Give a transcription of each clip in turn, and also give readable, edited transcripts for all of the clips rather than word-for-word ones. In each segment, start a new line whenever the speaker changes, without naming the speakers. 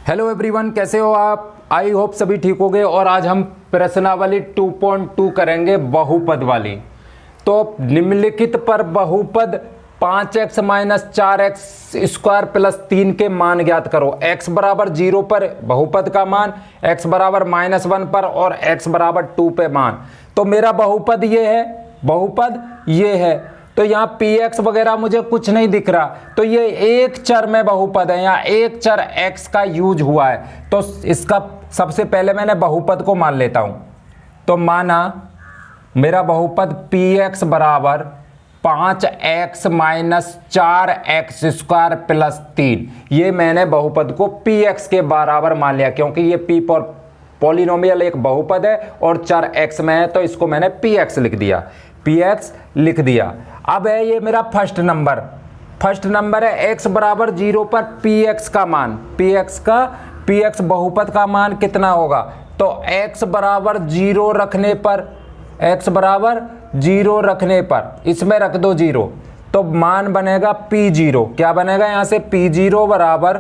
Hello everyone, कैसे हो आप? आई होप सभी ठीक हो गए। और आज हम प्रश्नावली 2.2 करेंगे बहुपद वाली। तो निम्नलिखित पर बहुपद 5x minus 4x square plus 3 के मान ज्ञात करो। x बराबर 0 पर बहुपद का मान, x बराबर -1 पर और x बराबर 2 पे मान। तो मेरा बहुपद ये है, बहुपद ये है। तो यहाँ px वगैरह मुझे कुछ नहीं दिख रहा, तो ये एक चर में बहुपद है, यहाँ एक चर x का यूज हुआ है। तो इसका सबसे पहले मैंने बहुपद को मान लेता हूं। तो माना मेरा बहुपद px बराबर 5x minus 4x square plus 3। ये मैंने बहुपद को px के बराबर मान लिया, क्योंकि ये p पर पॉलिनोमियल एक बहुपद है और चर x में है, तो इसको मैंने px लिख दिया, px लिख दिया। अब है ये मेरा फर्स्ट नंबर है x बराबर 0 पर px का मान, px बहुपद का मान कितना होगा? तो x बराबर 0 रखने पर इसमें रख दो 0, तो मान बनेगा p0। क्या बनेगा यहाँ से? p0 बराबर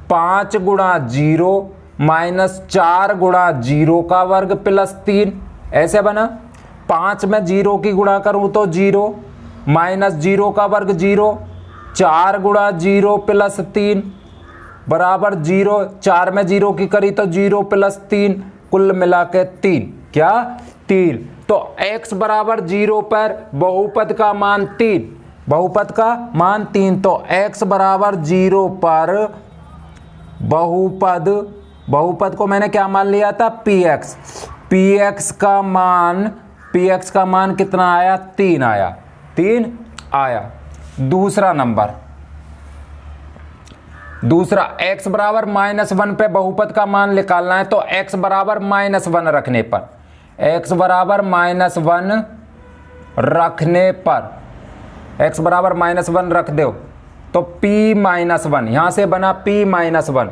5 गुणा 0 माइनस 4 गुणा 0 का वर्ग प्लस 3। ऐसे बना। 5 में 0 की गुणा करूं तो 0 माइनस 0 का वर्ग 0, 4 गुणा 0 प्लस 3 बराबर 0। 4 में 0 की करी तो 0 प्लस 3, कुल मिला के 3। क्या? 3। तो x बराबर 0 पर बहुपद का मान 3, बहुपद का मान 3। तो x बराबर 0 पर बहुपद को मैंने क्या मान लिया था? px का मान कितना आया? 3 आया। दूसरा x बराबर -1 पे बहुपद का मान निकालना है। तो x बराबर -1 रखने पर, x बराबर -1 रख दो तो p-1, यहां से बना p-1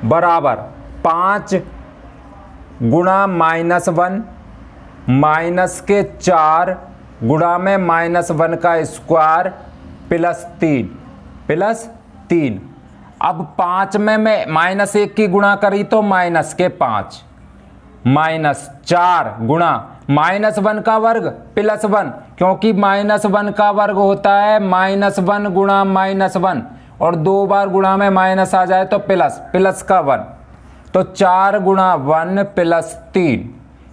बराबर 5 गुणा -1 माइनस के 4 गुणा में -1 का स्क्वायर प्लस 3। अब 5 में मैं -1 की गुणा करी तो माइनस के 5 माइनस 4 गुणा -1 का वर्ग प्लस 1, क्योंकि -1 का वर्ग होता है -1 गुणा -1, और 2 बार गुणा में माइनस आ जाए तो प्लस का 1। तो 4 गुणा 1 प्लस 3,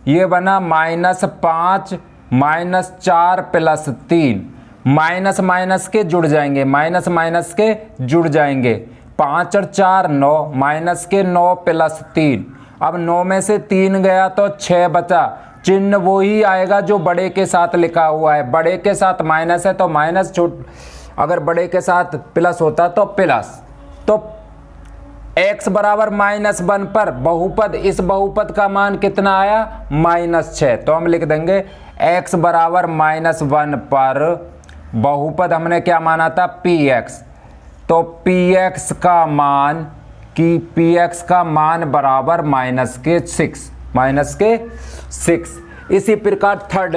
ये बना -5 माइनस 4 प्लस 3। माइनस के जुड़ जाएंगे, 5 और 4 9, माइनस के 9 प्लस 3। अब 9 में से 3 गया तो 6 बचा। चिन्ह वो ही आएगा जो बड़े के साथ लिखा हुआ है। बड़े के साथ माइनस है तो माइनस, अगर बड़े के साथ प्लस होता तो प्लस। तो x बराबर -1 पर बहुपद, इस बहुपद का मान कितना आया? -6। तो हम लिख देंगे x बराबर -1 पर बहुपद हमने क्या माना था? px। तो px का मान बराबर -6। इसी प्रकार थर्ड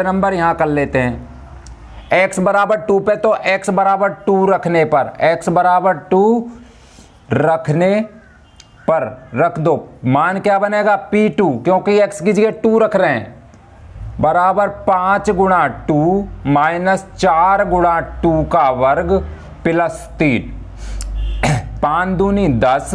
नंबर यहां कर लेते हैं। x बराबर 2 पे, तो x बराबर 2 रखने पर रख दो, मान क्या बनेगा? p2, क्योंकि x की जगह 2 रख रहे हैं, बराबर 5 गुणा 2 माइनस 4 गुणा 2 का वर्ग प्लस 3। 5 दूनी 10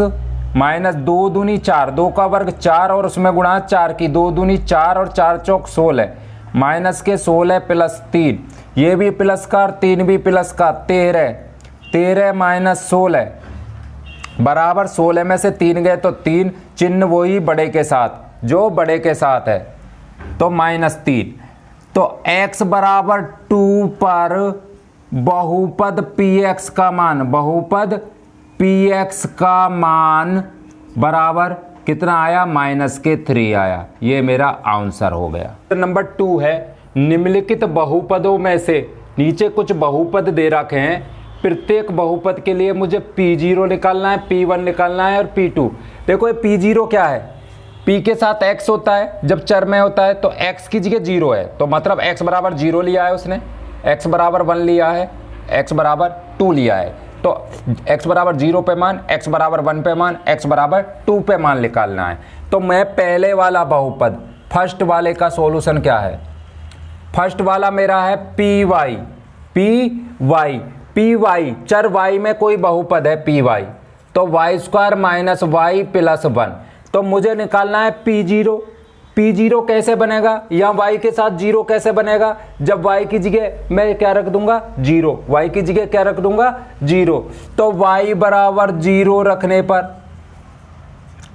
माइनस 2 दूनी 4, 2 का वर्ग 4 और उसमें गुणा 4 की, 2 दूनी 4 और 4 चौक 16, माइनस के 16 प्लस 3, ये भी प्लस का और 3 भी प्लस का, 13 माइनस 16 बराबर 16 में से 3 गए तो 3, चिन्ह वही बड़े के साथ, जो बड़े के साथ है, तो -3। तो x बराबर 2 पर बहुपद px का मान बराबर कितना आया? -3 आया। ये मेरा आंसर हो गया। नंबर 2 है, निम्नलिखित बहुपदों में से नीचे कुछ बहुपद दे रखे हैं। प्रत्येक बहुपद के लिए मुझे p0 निकालना है, p1 निकालना है और p2। देखो ये p0 क्या है? p के साथ x होता है, जब चर में होता है तो x की जगह 0 है, तो मतलब x बराबर 0 लिया है उसने, x बराबर 1 लिया है, x बराबर 2 लिया है। तो x बराबर 0 पे मान, x बराबर 1 पे मान, x बराबर 2 पे मान निकालना है। तो मैं पहले वाला बहुपद फर्स्ट वाले का सॉल्यूशन क्या है, फर्स्ट वाला मेरा है पी वाई चर y में कोई बहुपद है पी वाई, तो Y square minus Y plus 1। तो मुझे निकालना है पी जीरो कैसे बनेगा, या y के साथ 0 कैसे बनेगा, जब y की जगह मैं क्या रख दूंगा 0, y की जगह क्या रख दूंगा 0। तो y बराबर 0 रखने पर,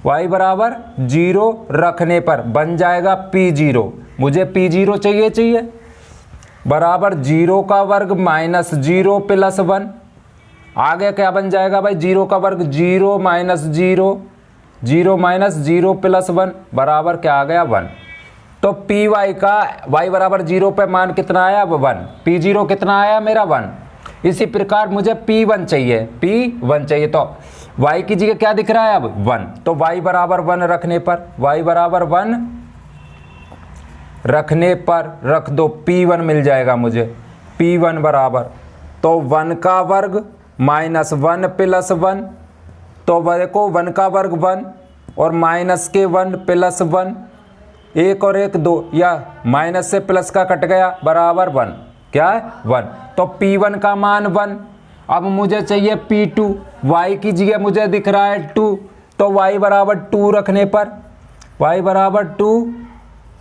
y बराबर 0 रखने पर बन जाएगा P0। मुझे P0 चाहिए बराबर 0 का वर्ग माइनस 0 प्लस 1। आगे क्या बन जाएगा भाई, 0 का वर्ग 0 माइनस 0 प्लस 1 बराबर क्या आ गया 1। तो पी वाई का y बराबर 0 पे मान कितना आया, अब 1। P0 कितना आया मेरा 1। इसी प्रकार मुझे P1 चाहिए, तो y की जगह क्या दिख रहा है अब 1। तो y बराबर 1 रखने पर, y बराबर 1 रखने पर रख दो, P1 मिल जाएगा मुझे। P1 बराबर तो 1 का वर्ग माइनस 1 प्लस 1, तो देखो 1 का वर्ग 1 और माइनस के 1 प्लस 1, 1 और 1 2, या माइनस से प्लस का कट गया बराबर 1, क्या है 1। तो P1 का मान 1। अब मुझे चाहिए P2, y की जगह मुझे दिख रहा है 2, तो y बराबर 2 रखने पर, y बराबर 2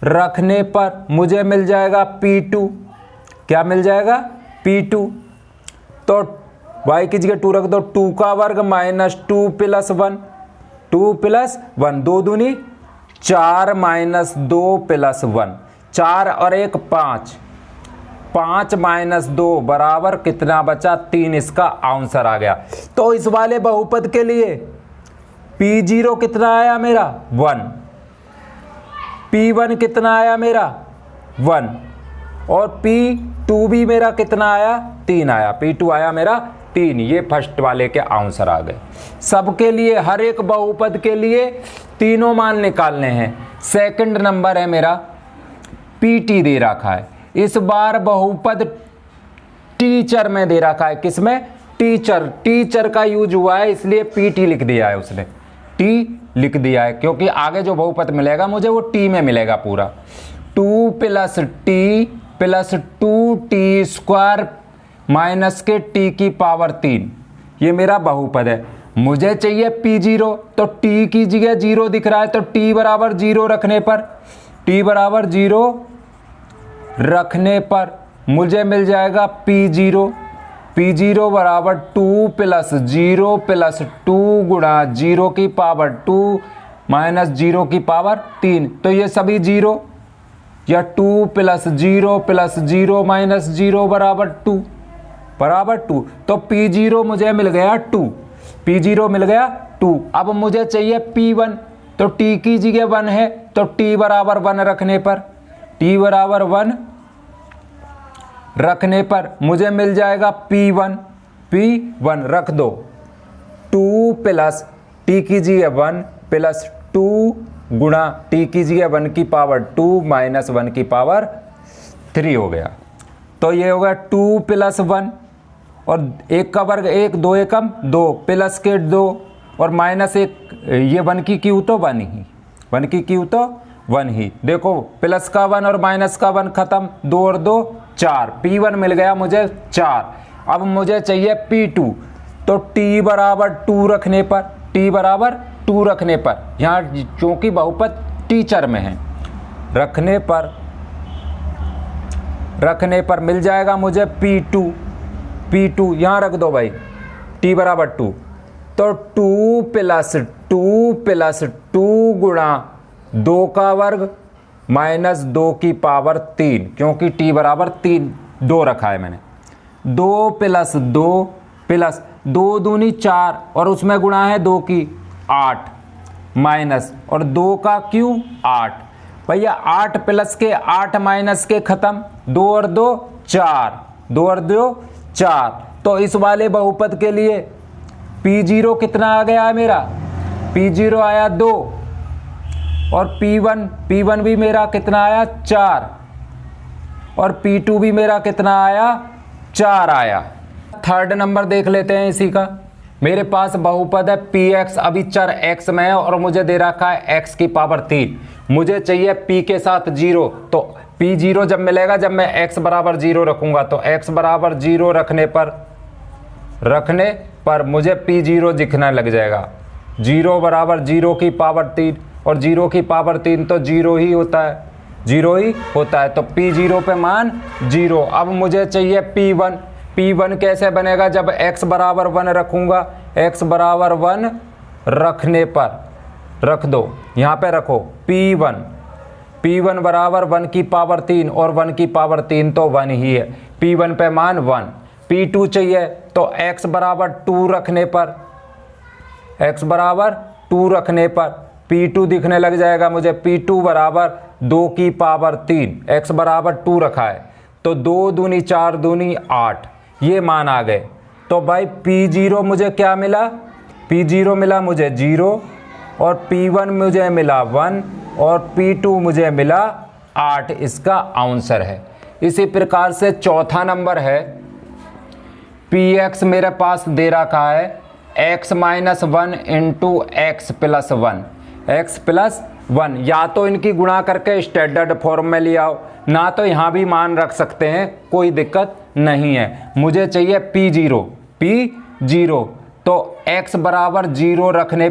रखने पर मुझे मिल जाएगा P2। क्या मिल जाएगा P2। तो y की जगह 2 रख दो, 2 का वर्ग माइनस 2 प्लस 1, 2 प्लस 1, 2 दूनी 4 माइनस 2 प्लस 1, 4 और 1 5, 5 माइनस 2 बराबर कितना बचा 3। इसका आंसर आ गया। तो इस वाले बहुपद के लिए P0 कितना आया मेरा 1, P1 कितना आया मेरा 1, और P2 भी मेरा कितना आया 3 आया, P2 आया मेरा 3। ये फर्स्ट वाले के आंसर आ गए। सबके लिए, हर एक बहुपद के लिए तीनों मान निकालने हैं। सेकंड नंबर है मेरा PT दे रखा है, इस बार बहुपद टीचर में दे रखा है। किसमें, टीचर का यूज हुआ है, इसलिए PT लिख दिया है उसने, T लिख दिया है, क्योंकि आगे जो बहुपद मिलेगा मुझे वो T में मिलेगा पूरा। 2 plus T plus 2T square minus के T की पावर 3, ये मेरा बहुपद है। मुझे चाहिए P0, तो T की जगह 0 दिख रहा है, तो T बराबर 0 रखने पर, T बराबर 0 रखने पर मुझे मिल जाएगा P0 बराबर 2 प्लस 0 प्लस 2 गुणा 0 की पावर 2 माइनस 0 की पावर 3, तो ये सभी 0, या 2 प्लस 0 माइनस 0 बराबर 2। तो P0 मुझे मिल गया 2। अब मुझे चाहिए P1, तो T की जगह 1 है, तो T बराबर 1 रखने पर, T बराबर 1 रखने पर मुझे मिल जाएगा P1 रख दो। 2 प्लस T की जगह 1 प्लस 2 गुणा T की जगह 1 की पावर 2 माइनस 1 की पावर 3 हो गया। तो ये होगा 2 प्लस 1, और 1 का वर्ग 1, 2 एकम 2, प्लस के 2 और माइनस 1, ये 1 की क्यू तो 1 ही, 1 की क्यू तो 1 ही। देखो प्लस का 1 और माइनस का 1 खत्म, 2 और 2 4, P1 मिल गया मुझे 4। अब मुझे चाहिए P2, तो T बराबर 2 रखने पर, यहाँ क्योंकि बहुपद टीचर में है, रखने पर मिल जाएगा मुझे P2 यहाँ रख दो भाई, T बराबर 2, तो 2 प्लस 2 गुणा 2 का वर्ग माइनस 2 की पावर 3, क्योंकि T बराबर 2 रखा है मैंने। 2 प्लस 2 दूनी 4, और उसमें गुणा है 2 की 8, माइनस और 2 का क्यू 8। भैया 8 प्लस के 8 माइनस के खत्म, 2 और 2 4। तो इस वाले बहुपद के लिए P0 कितना आ गया है मेरा, P0 आया 2, और P1 भी मेरा कितना आया 4, और P2 भी मेरा कितना आया 4 आया। थर्ड नंबर देख लेते हैं इसी का। मेरे पास बहुपद है पी एक्स, अभी चर एक्स में है और मुझे दे रखा है एक्स की पावर 3। मुझे चाहिए पी के साथ 0, तो पी 0 जब मिलेगा जब मैं एक्स बराबर 0 रखूंगा, तो एक्स बराबर 0 रखने पर मुझे पी 0 दिखने लग जाएगा। 0 बराबर 0 की पावर 3, और 0 की पावर 3 तो 0 ही होता है, 0 ही होता है, तो पी 0 पे मान 0। अब मुझे चाहिए P1। P1 कैसे बनेगा, जब x बराबर 1 रखूंगा, x बराबर 1 रखने पर रख दो, यहाँ पे रखो P1 बराबर 1 की पावर 3, और 1 की पावर 3 तो 1 ही है, P1 पे मान 1। P2 चाहिए तो x बराबर 2 रखने पर, x बराबर 2 रखने पर P2 दिखने लग जाएगा मुझे। P2 बराबर 2 की पावर 3, x बराबर 2 रखा है, तो 2 दूनी 4 दूनी 8, ये मान आ गए। तो भाई P0 मुझे क्या मिला, P0 मिला मुझे 0, और P1 मुझे मिला 1, और P2 मुझे मिला 8, इसका आंसर है। इसी प्रकार से चौथा नंबर है Px मेरे पास दे रखा है x minus 1 into x plus 1, x plus 1। या तो इनकी गुणा करके स्टैंडर्ड फॉर्म में ले आओ, ना तो यहाँ भी मान रख सकते हैं, कोई दिक्कत नहीं है। मुझे चाहिए P0, तो x बराबर 0 रखने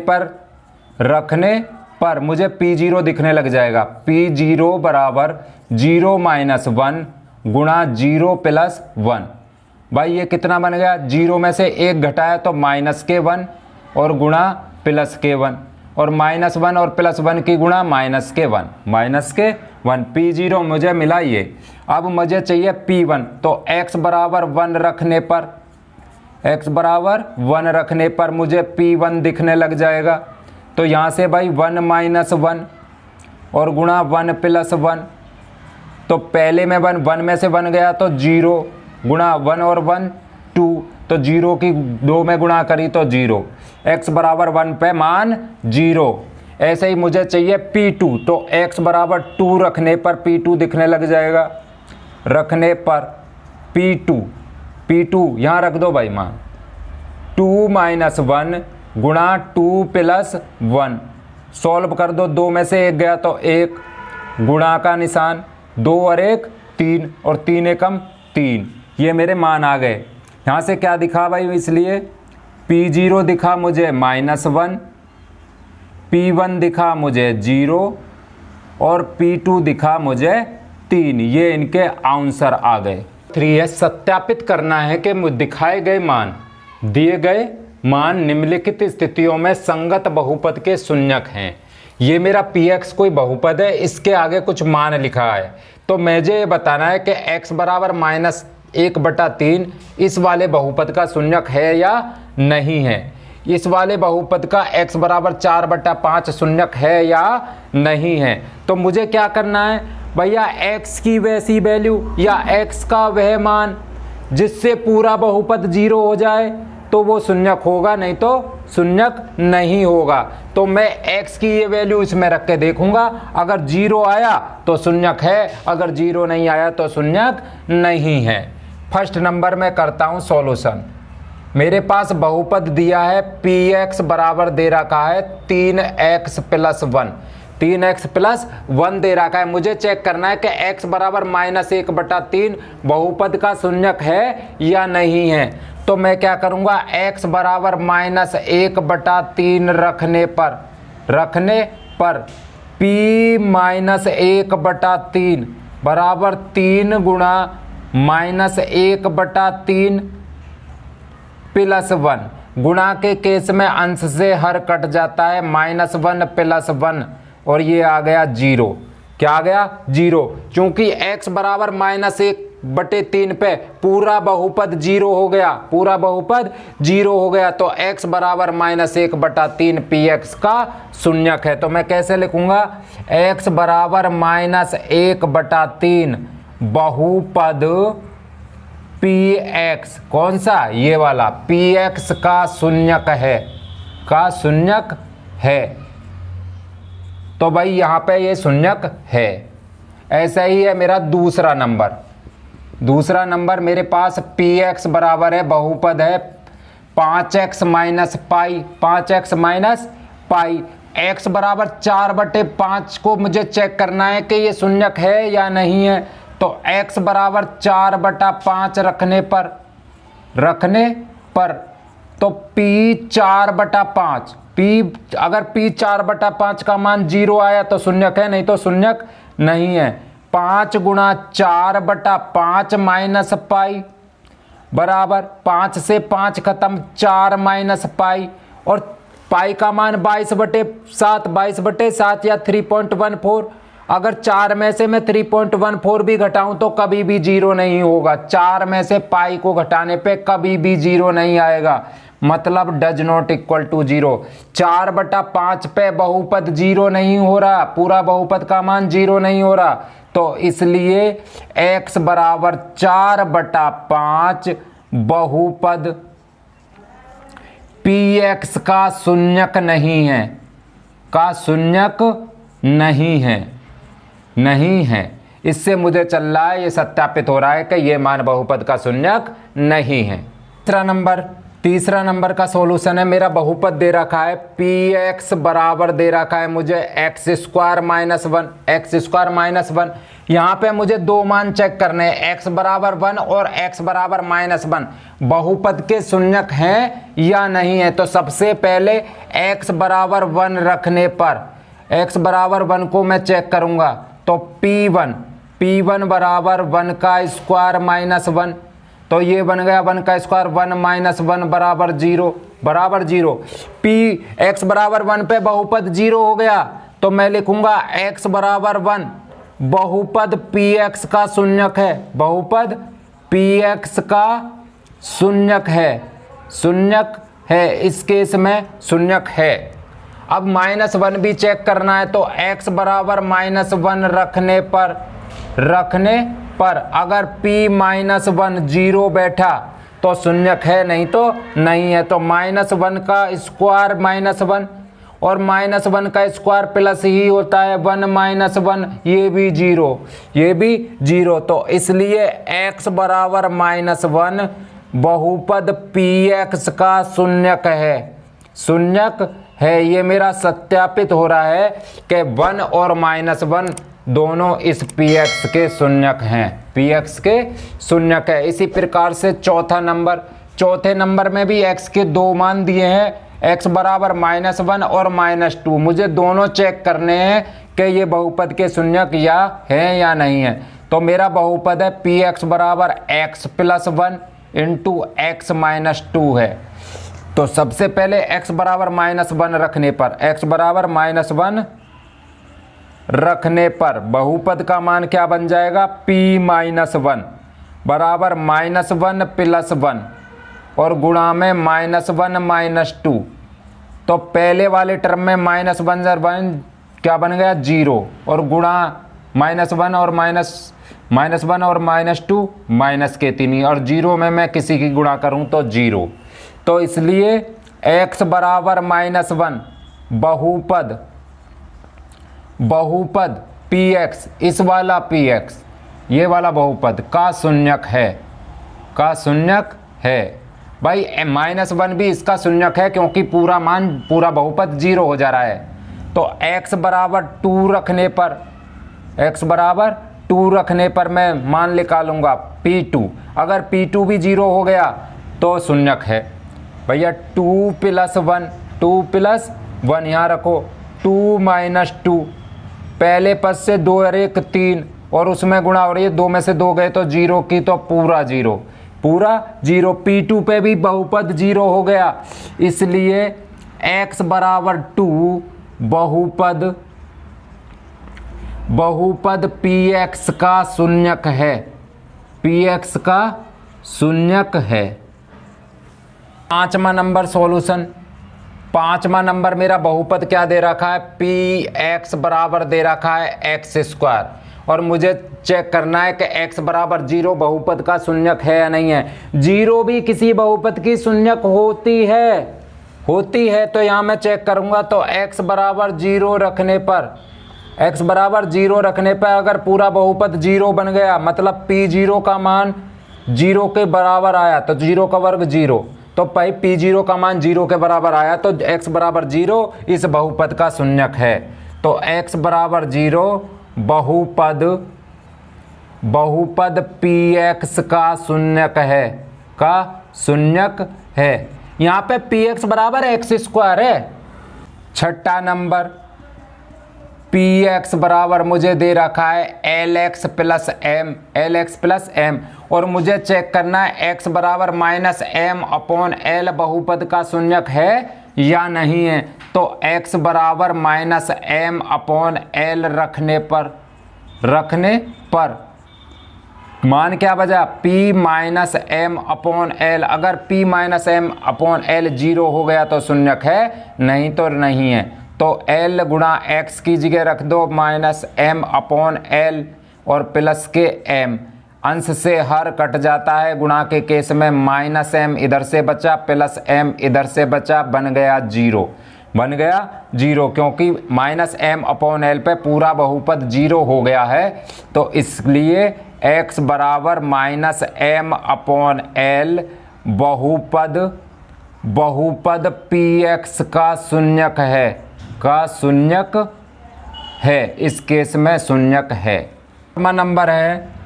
पर मुझे P0 दिखने लग जाएगा। P0 बराबर 0 माइनस 1 गुणा 0 प्लस 1। भाई ये कितना बन गया, 0 में से 1 घटाया तो माइनस के 1, और गुणा प्लस के 1, और माइनस 1 और प्लस 1 की गुणा माइनस के 1। P0 मुझे मिला ये। अब मुझे चाहिए P1, तो x बराबर 1 रखने पर मुझे P1 दिखने लग जाएगा। तो यहाँ से भाई 1 माइनस 1 और गुणा 1 प्लस 1, तो पहले में 1 में से 1 गया तो 0, गुणा 1 और 1 2, तो 0 की 2 में गुणा करी तो 0, x बराबर 1 पे मान 0। ऐसे ही मुझे चाहिए P2, तो x बराबर 2 रखने पर P2 दिखने लग जाएगा। रखने पर P2 यहाँ रख दो भाई मान 2 माइनस 1 गुणा 2 प्लस 1, सॉल्व कर दो, 2 में से 1 गया तो 1, गुणा का निशान, 2 और 1 3, और 3 एकम 3, ये मेरे मान आ गए। यहाँ से क्या दिखा भाई, इसलिए P0 दिखा मुझे -1, P1 दिखा मुझे 0, और P2 दिखा मुझे 3, ये इनके आंसर आ गए। 3 है, सत्यापित करना है कि दिखाए गए मान, दिए गए मान निम्नलिखित स्थितियों में संगत बहुपद के शून्यक हैं। ये मेरा Px कोई बहुपद है, इसके आगे कुछ मान लिखा है, तो मुझे ये बताना है कि x बराबर -1/3 इस वाले बहुपद का शून्यक है या नहीं है। इस वाले बहुपद का x बराबर 4/5 शून्यक है या नहीं है। तो मुझे क्या करना है भैया, x की वैसी वैल्यू या x का वह मान जिससे पूरा बहुपद 0 हो जाए तो वो शून्यक होगा, नहीं तो शून्यक नहीं होगा। तो मैं x की ये वैल्यू इसमें रख के देखूंगा, अगर 0 आया तो शून्यक है, अगर 0 नहीं आया तो शून्यक नहीं है। फर्स्ट नंबर में करता हूं सॉल्यूशन। मेरे पास बहुपद दिया है Px बराबर दे रखा है 3x प्लस 1, 3x प्लस 1 दे रखा है। मुझे चेक करना है कि x बराबर -1/3 बहुपद का शून्यक है या नहीं है। तो मैं क्या करूंगा, x बराबर -1/3 रखने पर P -1/3 बराबर 3 गुणा -1/3 प्लस 1। गुणा के केस में अंश से हर कट जाता है, -1 प्लस 1, और ये आ गया 0। क्या आ गया 0, क्योंकि x बराबर -1/3 पे पूरा बहुपद 0 हो गया, पूरा बहुपद 0 हो गया, तो x बराबर -1/3 Px का शून्यक है। तो मैं कैसे लिखूंगा, x बराबर -1/3 बहुपद Px, कौन सा, ये वाला Px का शून्यक है, तो भाई यहाँ पे ये शून्यक है। ऐसा ही है मेरा दूसरा नंबर। दूसरा नंबर मेरे पास px बराबर है, बहुपद है 5x minus pi, 5x minus pi. x बराबर 4/5 को मुझे चेक करना है कि ये शून्यक है या नहीं है। तो x बराबर 4/5 रखने पर तो p 4/5, अगर p 4/5 का मान 0 आया तो शून्यक है, नहीं तो शून्यक नहीं है। 5 गुणा 4/5 माइनस पाई बराबर 5 से 5 खत्म, 4 माइनस पाई, और पाई का मान 22/7, 22/7 या 3.14। अगर 4 में से मैं 3.14 भी घटाऊं तो कभी भी 0 नहीं होगा। 4 में से पाई को घटाने पे कभी भी 0 नहीं आएगा, मतलब डज नॉट इक्वल टू 0। 4/5 पे बहुपद 0 नहीं हो रहा, पूरा बहुपद का मान 0 नहीं हो रहा, तो इसलिए x बराबर 4/5 बहुपद px का शून्यक नहीं है, का शून्यक नहीं है। इससे मुझे चल रहा है, ये सत्यापित हो रहा है कि ये मान बहुपद का शून्यक नहीं है। तीसरा नंबर का सॉल्यूशन है, मेरा बहुपद दे रखा है px बराबर दे रखा है मुझे x² - 1। यहाँ पे मुझे दो मान चेक करने हैं, x बराबर 1 और x बराबर -1 बहुपद के शून्यक हैं या नहीं है। तो सबसे पहले x बराबर 1 रखने पर x बराबर 1 को मैं चेक करूँगा, तो p1 बराबर 1 का स्क्वायर माइनस 1, तो ये बन गया 1 का स्क्वायर, 1 - 1 बराबर 0 x बराबर 1 पे बहुपद 0 हो गया, तो मैं लिखूंगा x बराबर 1 बहुपद px का शून्यक है, बहुपद px का शून्यक है, इस केस में शून्यक है। अब -1 भी चेक करना है, तो x बराबर -1 रखने पर अगर p -1 0 बैठा तो शून्यक है, नहीं तो नहीं है। तो -1 का स्क्वायर -1 और -1 का स्क्वायर प्लस ही होता है 1 - 1, ये भी 0। तो इसलिए x बराबर -1 बहुपद px का शून्यक है। ये मेरा सत्यापित हो रहा है कि 1 और -1 दोनों इस px के शून्यक हैं, इसी प्रकार से चौथे नंबर में भी x के दो मान दिए हैं, x बराबर -1 और -2। मुझे दोनों चेक करने हैं कि ये बहुपद के शून्यक है या नहीं है। तो मेरा बहुपद है px बराबर x + 1 इंटू x - 2 है। तो सबसे पहले x बराबर -1 रखने पर बहुपद का मान क्या बन जाएगा, p -1 बराबर -1 + 1 और गुणा में -1 - 2। तो पहले वाले टर्म में -1 क्या बन गया 0, और गुणा -1 और -2 माइनस के 3, और 0 में मैं किसी की गुणा करूं तो 0। तो इसलिए x बराबर -1 बहुपद px, इस वाला px, ये वाला बहुपद का शून्यक है। भाई -1 भी इसका शून्यक है, क्योंकि पूरा बहुपद 0 हो जा रहा है। तो x बराबर 2 रखने पर मैं मान निकालूंगा p2। अगर p2 भी 0 हो गया तो शून्यक है। भैया 2 + 1 यहाँ रखो, 2 - 2, पहले पद से 2 और 1 3, और उसमें गुणा हो रही है, 2 में से 2 गए तो 0 की, तो पूरा 0। p2 पे भी बहुपद 0 हो गया, इसलिए x बराबर 2 बहुपद px का शून्यक है। पांचवा नंबर सॉल्यूशन, पांचवा नंबर मेरा बहुपद क्या दे रखा है, px बराबर दे रखा है x², और मुझे चेक करना है कि x बराबर 0 बहुपद का शून्यक है या नहीं है। 0 भी किसी बहुपद की शून्यक होती है, तो यहाँ मैं चेक करूँगा, तो x बराबर 0 रखने पर x बराबर 0 रखने पर अगर पूरा बहुपद 0 बन गया, मतलब p0 का मान 0 के बराबर आया तो 0 का वर्ग 0, तो भाई p0 का मान 0 के बराबर आया तो x बराबर 0 इस बहुपद का शून्यक है। तो x बराबर 0 बहुपद px का शून्यक है, का शून्यक है। यहाँ पे px बराबर x स्क्वायर है। छठा नंबर, px बराबर मुझे दे रखा है lx प्लस m और मुझे चेक करना है x बराबर माइनस m अपॉन l बहुपद का शून्यक है या नहीं है। तो x बराबर माइनस m अपॉन l रखने पर मान क्या बचा, p minus m upon l। अगर p minus m upon l 0 हो गया तो शून्यक है, नहीं तो नहीं है। तो l गुणा x की जगह रख दो माइनस m अपॉन l और प्लस के m, अंश से हर कट जाता है। गुणा के केस में माइनस m इधर से बचा प्लस m इधर से बचा, बन गया 0 क्योंकि माइनस m अपॉन l पे पूरा बहुपद 0 हो गया है। तो इसलिए x बराबर माइनस m अपॉन l बहुपद px का शून्यक है, इस केस में शून्यक है। नंबर है,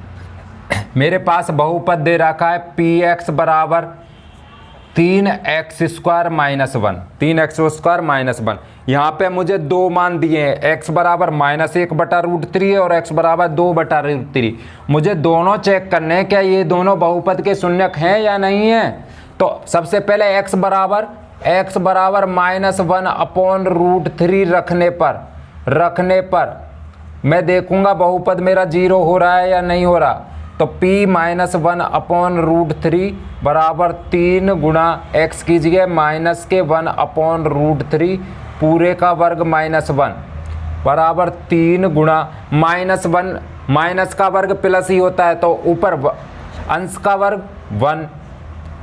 मेरे पास बहुपद दे रखा है px बराबर 3x स्क्वायर माइनस 1। यहाँ पे मुझे दो मान दिए हैं, x बराबर -1/√3 और x बराबर 2/√3। मुझे दोनों चेक करने हैं क्या ये दोनों बहुपद के शून्यक हैं या नहीं है। तो सबसे पहले x बराबर -1/√3 रखने पर मैं देखूंगा बहुपद मेरा 0 हो रहा है या नहीं हो रहा। तो p-1/√3 बराबर 3 गुणा x कीजिए माइनस के 1/√3 पूरे का वर्ग -1 बराबर 3 गुणा -1, माइनस का वर्ग प्लस ही होता है तो ऊपर अंश का वर्ग 1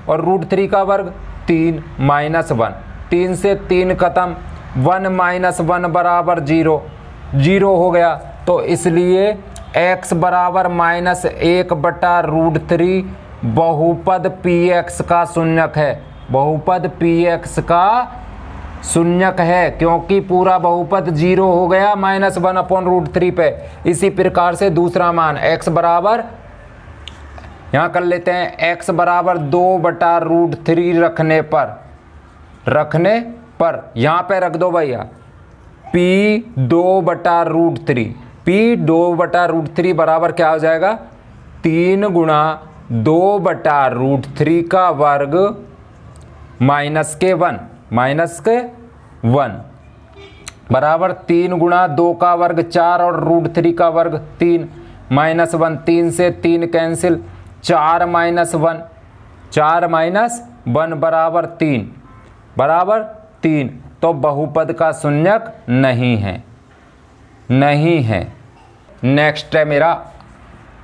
और √3 का वर्ग 3 -1, 3 से 3 खत्म, 1 - 1 बराबर 0 हो गया। तो इसलिए x बराबर -1/√3 बहुपद px का शून्यक है, बहुपद px का शून्यक है क्योंकि पूरा बहुपद 0 हो गया -1/√3 पे। इसी प्रकार से दूसरा मान x बराबर, यहाँ कर लेते हैं, x बराबर 2/√3 रखने पर यहाँ पे रख दो भैया p 2/√3 बराबर क्या हो जाएगा, 3 गुणा 2/√3 का वर्ग माइनस के 1 बराबर 3 गुणा 2 का वर्ग 4 और √3 का वर्ग 3 -1, 3 से 3 कैंसिल, 4 - 1 बराबर 3 तो बहुपद का शून्यक नहीं है। नेक्स्ट है मेरा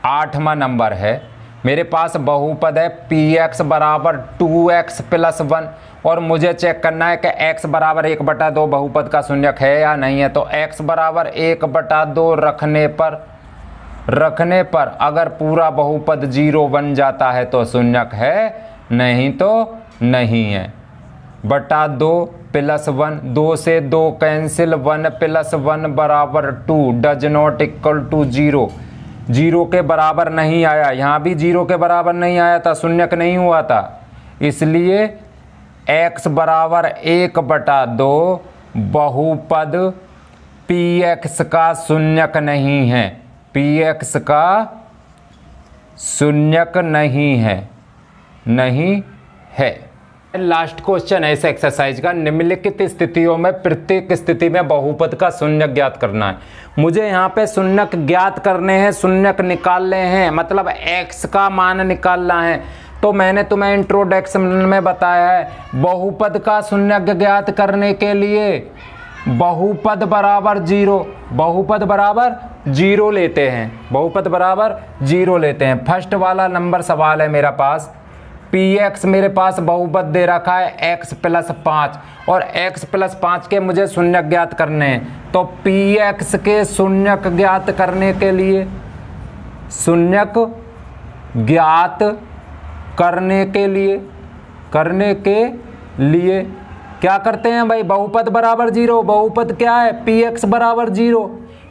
8वां नंबर है, मेरे पास बहुपद है px बराबर 2x + 1 और मुझे चेक करना है कि x बराबर 1/2 बहुपद का शून्यक है या नहीं है। तो x बराबर 1/2 रखने पर अगर पूरा बहुपद 0 बन जाता है तो शून्यक है, नहीं तो नहीं है। बटा 2 + 1, 2 से 2 कैंसिल, 1 + 1 बराबर 2 डज नॉट इक्वल टू 0 के बराबर नहीं आया, यहाँ भी 0 के बराबर नहीं आया था, शून्यक नहीं हुआ था। इसलिए x बराबर 1/2 बहुपद px का शून्यक नहीं है, px का शून्यक नहीं है। लास्ट क्वेश्चन है इस एक्सरसाइज का, निम्नलिखित स्थितियों में प्रत्येक स्थिति में बहुपद का शून्यक ज्ञात करना है। मुझे यहाँ पे शून्यक ज्ञात करने हैं, शून्यक निकालने हैं, मतलब x का मान निकालना है। तो मैंने तुम्हें इंट्रोडक्शन में बताया है, बहुपद का शून्यक ज्ञात करने के लिए बहुपद बराबर 0 लेते हैं, फर्स्ट वाला नंबर सवाल है मेरा पास, पी एक्स मेरे पास बहुपद दे रखा है x प्लस 5 और x प्लस 5 के मुझे शून्यक ज्ञात करने हैं। तो पी एक्स के शून्यक ज्ञात करने के लिए क्या करते हैं भाई, बहुपद बराबर 0। बहुपद क्या है, पी एक्स बराबर 0,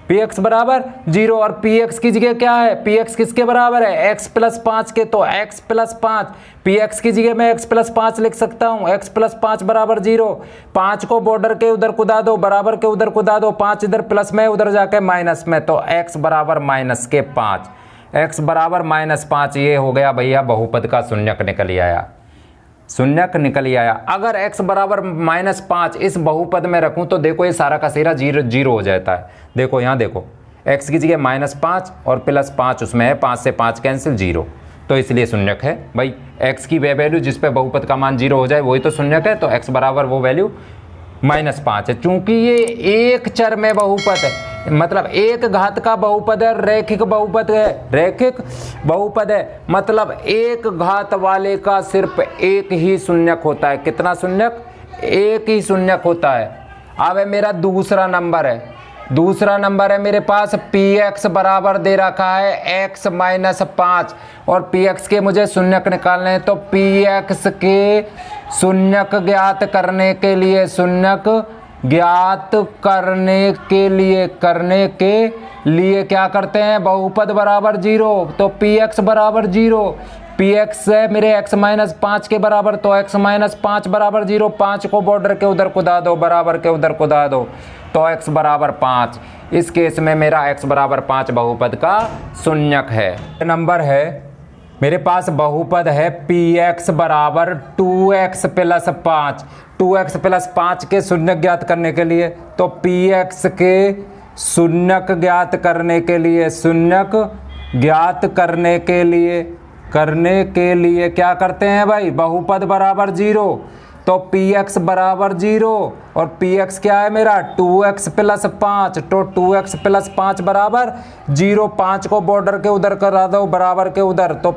पी एक्स बराबर 0 और पी एक्स की जगह क्या है, पी एक्स किसके बराबर है, x प्लस 5 के। तो x प्लस 5, पी एक्स की जगह मैं x प्लस 5 लिख सकता हूँ, x प्लस 5 बराबर 0। 5 को बॉर्डर के उधर कुदा दो, बराबर के उधर कुदा दो, 5 इधर प्लस में उधर जाके माइनस में, तो x बराबर माइनस के 5, x बराबर माइनस 5। ये हो गया भैया बहुपद का शून्यक निकल आया, शून्यक निकल आया। अगर x बराबर -5 इस बहुपद में रखूं तो देखो ये सारा का सारा 0 हो जाता है। देखो यहाँ देखो, x की जगह -5 और +5 उसमें है, 5 से 5 कैंसिल 0, तो इसलिए शून्यक है भाई। x की वैल्यू जिस पे बहुपद का मान 0 हो जाए वही तो शून्यक है, तो x बराबर वो वैल्यू -5 है। चूंकि ये एक चर में बहुपद है, मतलब एक घात का बहुपद है, रैखिक बहुपद है, रैखिक बहुपद है, मतलब एक घात वाले का सिर्फ एक ही शून्यक होता है। कितना शून्यक, एक ही शून्यक होता है। अब है मेरा दूसरा नंबर है, दूसरा नंबर है मेरे पास पी एक्स बराबर दे रखा है x माइनस 5 और पी एक्स के मुझे शून्यक निकालने हैं। तो पी एक्स के शून्यक ज्ञात करने के लिए, शून्यक ज्ञात करने के लिए क्या करते हैं, बहुपद बराबर 0, तो पी एक्स बराबर 0, पी एक्स है मेरे x माइनस 5 के बराबर, तो x माइनस 5 बराबर 0। 5 को बॉर्डर के उधर कुदा दो, बराबर के उधर कुदा दो, तो x बराबर 5। इस केस में मेरा x बराबर 5 बहुपद का शून्यक है। नंबर है मेरे पास बहुपद है पी एक्स बराबर 2x प्लस 5, 2x प्लस 5 के शून्यक ज्ञात करने के लिए, तो पी एक्स के शून्यक ज्ञात करने के लिए, शून्यक ज्ञात करने के लिए क्या करते हैं भाई, बहुपद बराबर 0, तो पी एक्स बराबर 0 और पी एक्स क्या है मेरा 2x प्लस 5, तो 2x प्लस 5 बराबर 0। 5 को बॉर्डर के उधर करा दो, बराबर के उधर, तो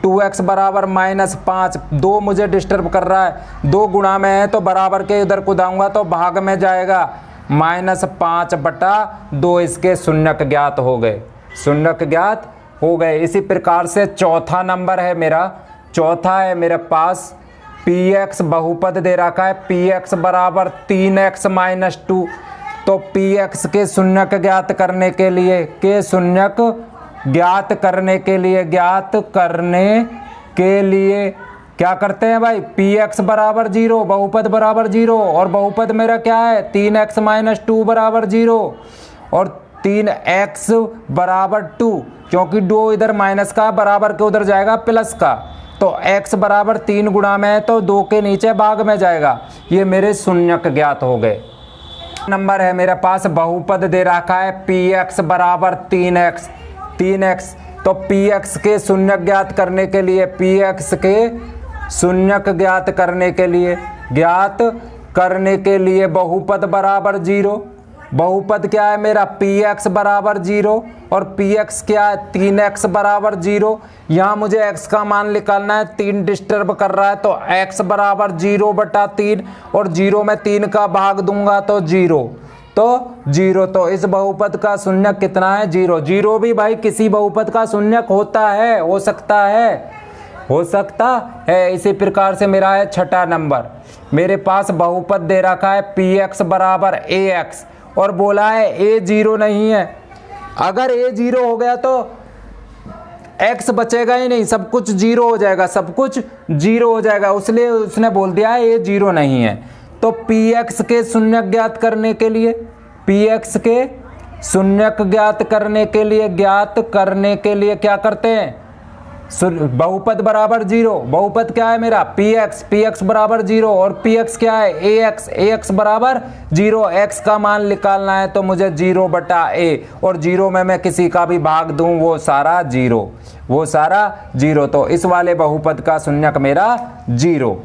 2x बराबर -5। 2 मुझे डिस्टर्ब कर रहा है, 2 गुणा में है तो बराबर के उधर कुदाऊंगा तो भाग में जाएगा, -5/2 इसके शून्यक ज्ञात हो गए, शून्यक ज्ञात हो गए। इसी प्रकार से चौथा नंबर है मेरा, चौथा है मेरे पास पी एक्स बहुपद दे रखा है पी एक्स बराबर 3x माइनस 2, तो पी एक्स के शून्यक ज्ञात करने के लिए, क्या करते हैं भाई, पी एक्स बराबर 0, बहुपद बराबर 0 और बहुपद मेरा क्या है 3x माइनस 2 बराबर 0 और 3x बराबर 2, क्योंकि 2 इधर माइनस का बराबर के उधर जाएगा प्लस का, तो x बराबर 3 गुणा में है तो 2 के नीचे भाग में जाएगा। ये मेरे शून्यक ज्ञात हो गए। नंबर है मेरे पास बहुपद दे रखा है पी एक्स बराबर 3x, तो पी एक्स के शून्यक ज्ञात करने के लिए, पी एक्स के शून्यक ज्ञात करने के लिए बहुपद बराबर 0, बहुपद क्या है मेरा पी एक्स बराबर 0 और पी एक्स क्या है 3x बराबर 0। यहाँ मुझे x का मान निकालना है, 3 डिस्टर्ब कर रहा है, तो x बराबर 0/3 और 0 में 3 का भाग दूंगा तो 0, तो इस बहुपद का शून्यक कितना है 0। 0 भी भाई किसी बहुपद का शून्यक होता है, हो सकता है। इसी प्रकार से मेरा है छठा नंबर, मेरे पास बहुपद दे रखा है पी एक्स बराबर ax और बोला है a 0 नहीं है। अगर a 0 हो गया तो x बचेगा ही नहीं, सब कुछ 0 हो जाएगा, इसलिए उसने बोल दिया है a 0 नहीं है। तो px के शून्यक ज्ञात करने के लिए, px के शून्यक ज्ञात करने के लिए क्या करते हैं, बहुपद बराबर 0, बहुपद क्या है मेरा px बराबर 0 और px क्या है ax बराबर 0। x का मान निकालना है तो मुझे 0/a और 0 में मैं किसी का भी भाग दूं वो सारा 0, तो इस वाले बहुपद का शून्यक मेरा 0।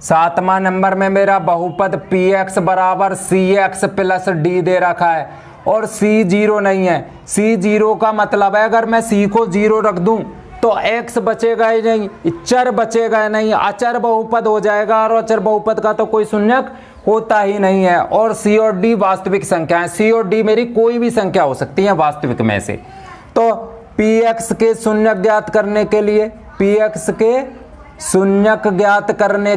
सातवां नंबर में मेरा बहुपद px बराबर cx प्लस d दे रखा है और c 0 नहीं है। c 0 का मतलब है अगर मैं c को 0 रख दूं तो x बचेगा ही नहीं, चर बचेगा नहीं, अचर बहुपद हो जाएगा और अचर बहुपद का तो कोई शून्यक होता ही नहीं है। और c और d वास्तविक संख्या है, c और d मेरी कोई भी संख्या हो सकती है वास्तविक में से। तो px के शून्यक ज्ञात करने के लिए, px के शून्यक ज्ञात करने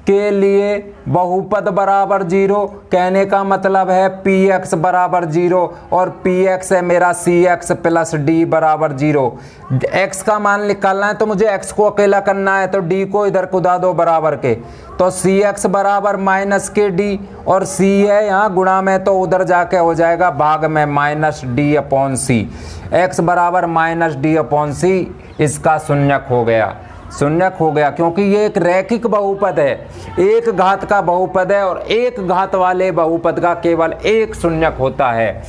के लिए बहुपद बराबर 0, कहने का मतलब है px बराबर 0 और px है मेरा cx प्लस d बराबर 0। x का मान निकालना है तो मुझे x को अकेला करना है, तो d को इधर कुदा दो बराबर के, तो cx बराबर माइनस के d और c है यहाँ गुणा में, तो उधर जाके हो जाएगा भाग में माइनस d अपॉन सी। x बराबर माइनस d अपॉन सी इसका शून्यक हो गया, शून्यक हो गया, क्योंकि ये एक रैखिक बहुपद है, एक घात का बहुपद है और एक घात वाले बहुपद का केवल एक शून्यक होता है।